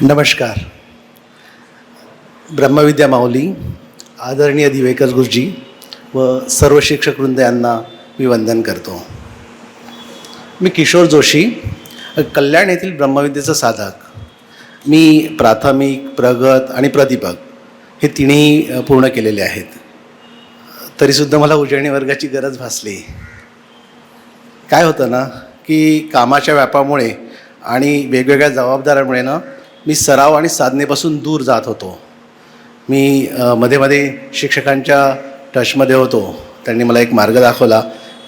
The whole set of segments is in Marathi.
नमस्कार. ब्रह्मविद्या माऊली, आदरणीय दिवेकर गुरुजी व सर्व शिक्षकवृंद यांना मी वंदन करतो. मी किशोर जोशी, कल्याण येथील ब्रह्मविद्येचा साधक. मी प्राथमिक, प्रगत आणि प्रदीपक हे तिन्ही पूर्ण केलेले आहेत. तरीसुद्धा मला उजळणी वर्गाची गरज भासली. काय होतं ना की कामाच्या व्यापामुळे आणि वेगवेगळ्या जबाबदाऱ्यामुळे ना मी सराव आणि साधनेपासून दूर जात होतो. मी मध्ये मध्ये शिक्षकांच्या टचमध्ये होतो. त्यांनी मला एक मार्ग दाखवला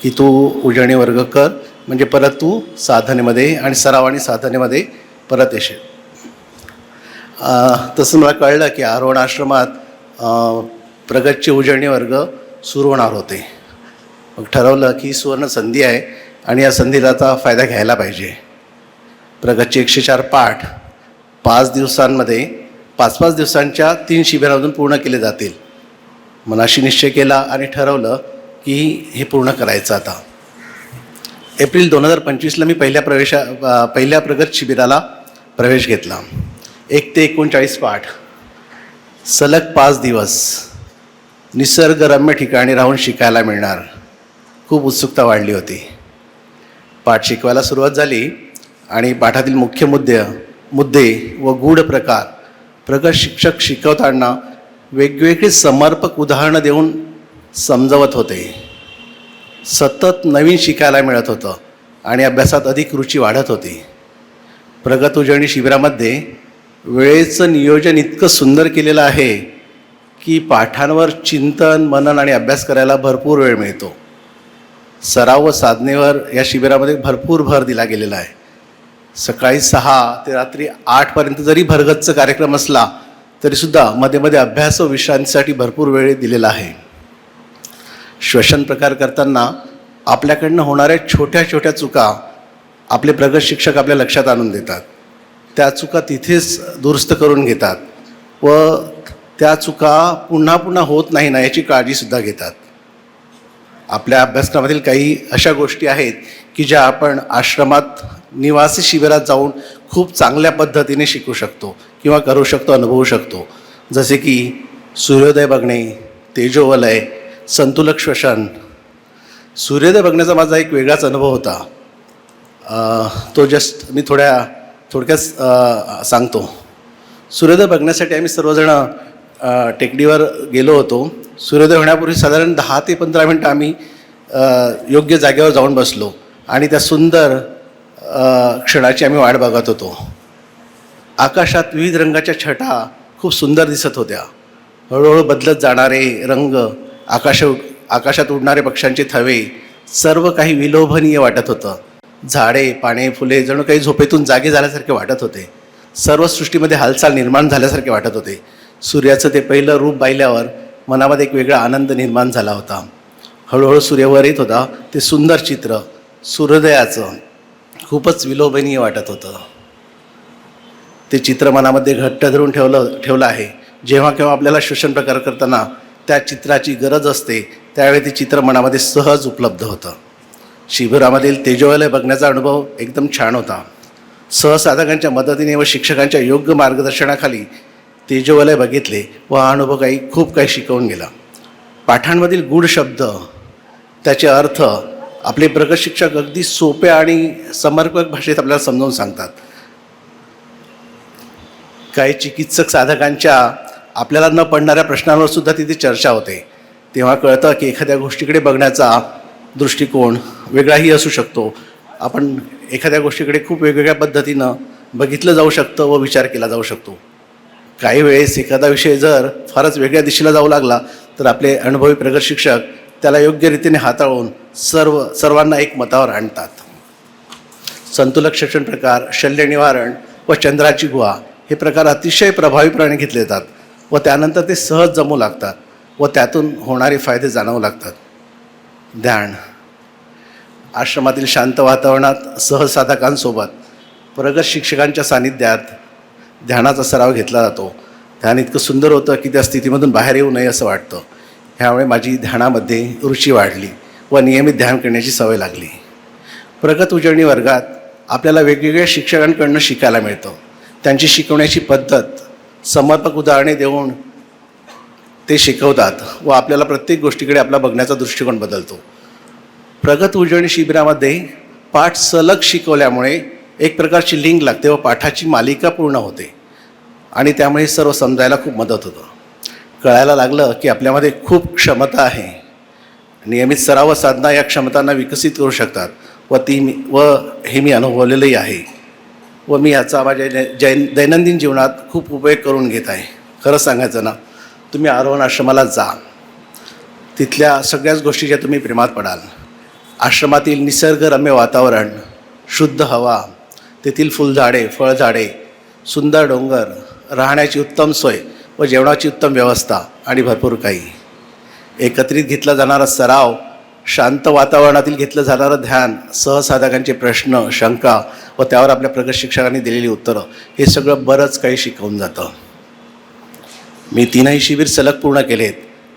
की तू उजळणी वर्ग कर, म्हणजे परत तू साधनेमध्ये आणि सराव आणि साधनेमध्ये परत येशील. तसं मला कळलं की आरोहण आश्रमात प्रगतचे उजळणी वर्ग सुरू होणार होते. मग ठरवलं की सुवर्ण संधी आहे आणि या संधीला आता फायदा घ्यायला पाहिजे. प्रगतचे 104 पाठ 5 दिवसांमध्ये 5-5 दिवसांच्या 3 शिबिरामधून पूर्ण केले जातील. मनाशी निश्चय केला आणि ठरवलं की हे पूर्ण करायचं. आता एप्रिल 2025ला मी पहिल्या प्रगत शिबिराला प्रवेश घेतला. 1 ते 39 पाठ सलग 5 दिवस निसर्गरम्य ठिकाणी राहून शिकायला मिळणार. खूप उत्सुकता वाढली होती. पाठ शिकवायला सुरुवात झाली आणि पाठातील मुख्य मुद्दे व गूढ प्रकार प्रगत शिक्षक शिकवताना वेगवेगळी समर्पक उदाहरणं देऊन समजवत होते. सतत नवीन शिकायला मिळत होतं आणि अभ्यासात अधिक रुची वाढत होती. प्रगत उजळणी शिबिरामध्ये वेळेचं नियोजन इतकं सुंदर केलेलं आहे की पाठांवर चिंतन, मनन आणि अभ्यास करायला भरपूर वेळ मिळतो. सराव व साधनेवर या शिबिरामध्ये भरपूर भर दिला गेलेला आहे. सकाळी 6 ते रात्री 8पर्यंत जरी भरगतचा कार्यक्रम असला तरीसुद्धा मध्ये मध्ये अभ्यास व विश्रांतीसाठी भरपूर वेळ दिलेला आहे. श्वसन प्रकार करताना आपल्याकडनं होणाऱ्या छोट्या छोट्या चुका आपले प्रगत शिक्षक आपल्या लक्षात आणून देतात. त्या चुका तिथेच दुरुस्त करून घेतात व त्या चुका पुन्हा पुन्हा होत नाही ना याची काळजीसुद्धा घेतात. आपल्या अभ्यासक्रमातील काही अशा गोष्टी आहेत की ज्या आपण आश्रमात निवासी शिबिरात जाऊन खूप चांगल्या पद्धतीने शिकू शकतो किंवा करू शकतो, अनुभवू शकतो. जसे की सूर्योदय बघणे, तेजोवलय, संतुलक श्वसन. सूर्योदय बघण्याचा माझा एक वेगळाच अनुभव होता. तो मी थोडक्यात सांगतो. सूर्योदय बघण्यासाठी आम्ही सर्वजण टेकडीवर गेलो होतो. सूर्योदय होण्यापूर्वी साधारण 10 ते 15 मिनटं आम्ही योग्य जागेवर जाऊन बसलो आणि त्या सुंदर क्षणाची आम्ही वाट बघत होतो. आकाशात विविध रंगाच्या छटा खूप सुंदर दिसत होत्या. हळूहळू बदलत जाणारे रंग, आकाशात उडणारे पक्ष्यांचे थवे, सर्व काही विलोभनीय वाटत होतं. झाडे, पाने, फुले जणू काही झोपेतून जागे झाल्यासारखे वाटत होते. सर्व सृष्टीमध्ये हालचाल निर्माण झाल्यासारखे वाटत होते. सूर्याचं ते पहिलं रूप पाहिल्यावर मनामध्ये एक वेगळा आनंद निर्माण झाला होता. हळूहळू सूर्य वर येत होता. ते सुंदर चित्र सूर्योदयाचं खूपच विलोभनीय वाटत होतं. ते चित्र मनामध्ये घट्ट धरून ठेवलं आहे. जेव्हा केव्हा आपल्याला श्वसन प्रकार करताना त्या चित्राची गरज असते त्यावेळी ते चित्र मनामध्ये सहज उपलब्ध होतं. शिबिरामधील तेजोवलय बघण्याचा अनुभव एकदम छान होता. सहसाधकांच्या मदतीने व शिक्षकांच्या योग्य मार्गदर्शनाखाली तेजोवलय बघितले व हा अनुभव खूप काही शिकवून गेला. पाठांमधील गूढ शब्द, त्याचे अर्थ आपले प्रगत शिक्षक अगदी सोप्या आणि समर्पक भाषेत आपल्याला समजावून सांगतात. काही चिकित्सक साधकांच्या आपल्याला न पडणाऱ्या प्रश्नांवर सुद्धा तिथे चर्चा होते. तेव्हा कळतं की एखाद्या गोष्टीकडे बघण्याचा दृष्टिकोन वेगळाही असू शकतो. आपण एखाद्या गोष्टीकडे खूप वेगवेगळ्या पद्धतीनं बघितलं जाऊ शकतं व विचार केला जाऊ शकतो. काही वेळेस एखादा विषय जर फारच वेगळ्या दिशेला जाऊ लागला तर आपले अनुभवी प्रगत शिक्षक त्याला योग्य रीतीने हाताळून सर्वांना एक मतावर आणतात. संतुलक श्वसन प्रकार, शल्य निवारण व चंद्राची गुहा हे प्रकार अतिशय प्रभावीपणे घेतले जातात व त्यानंतर ते सहज जमू लागतात व त्यातून होणारे फायदे जाणवू लागतात. ध्यान. आश्रमातील शांत वातावरणात सहसाधकांसोबत प्रगत शिक्षकांच्या सानिध्यात ध्यानाचा सराव घेतला जातो. ध्यान इतकं सुंदर होतं की त्या स्थितीमधून बाहेर येऊ नये असं वाटतं. ह्यामुळे माझी ध्यानामध्ये रुची वाढली व नियमित ध्यान करण्याची सवय लागली. प्रगत उजळणी वर्गात आपल्याला वेगवेगळ्या शिक्षकांकडून शिकायला मिळतं. त्यांची शिकवण्याची पद्धत समर्पक उदाहरणे देऊन ते शिकवतात व आपल्याला प्रत्येक गोष्टीकडे आपला बघण्याचा दृष्टिकोन बदलतो. प्रगत उजळणी शिबिरामध्ये पाठ सलग शिकवल्यामुळे एक प्रकारची लिंक लागते व पाठाची मालिका पूर्ण होते आणि त्यामुळे सर्व समजायला खूप मदत होतं. कळायला लागलं की आपल्यामध्ये खूप क्षमता आहे. नियमित सराव व साधना या क्षमतांना विकसित करू शकतात व हे मी अनुभवलेलंही आहे व मी याचा माझ्या दैनंदिन जीवनात खूप उपयोग करून घेत आहे. खरं सांगायचं ना, तुम्ही आरोहण आश्रमाला जा, तिथल्या सगळ्याच गोष्टीच्या तुम्ही प्रेमात पडाल. आश्रमातील निसर्गरम्य वातावरण, शुद्ध हवा, तेथील फुलझाडे, फळझाडे, सुंदर डोंगर, राहण्याची उत्तम सोय व जेवणाची उत्तम व्यवस्था आणि भरपूर काही. एकत्रित घेतला जाणारा सराव, शांत वातावरणातील घेतलं जाणारं ध्यान, सहसाधकांचे प्रश्न, शंका व त्यावर आपल्या प्रगत शिक्षकांनी दिलेली उत्तरं, हे सगळं बरंच काही शिकवून जातं. मी 3ही शिबिर सलग पूर्ण केलेत.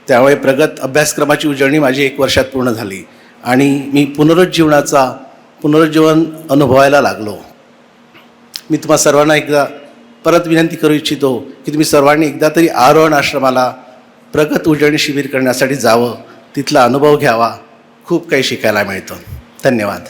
त्यामुळे प्रगत अभ्यासक्रमाची उजळणी माझी 1 वर्षात पूर्ण झाली आणि मी पुनरुज्जीवन अनुभवायला लागलो. मी तुम्हा सर्वांना एकदा परत विनंती करू इच्छितो की तुम्ही सर्वांनी एकदा तरी आरोहण आश्रमाला प्रगत उजळणी शिबिर करण्यासाठी जावं, तिथला अनुभव घ्यावा. खूप काही शिकायला मिळतं. धन्यवाद.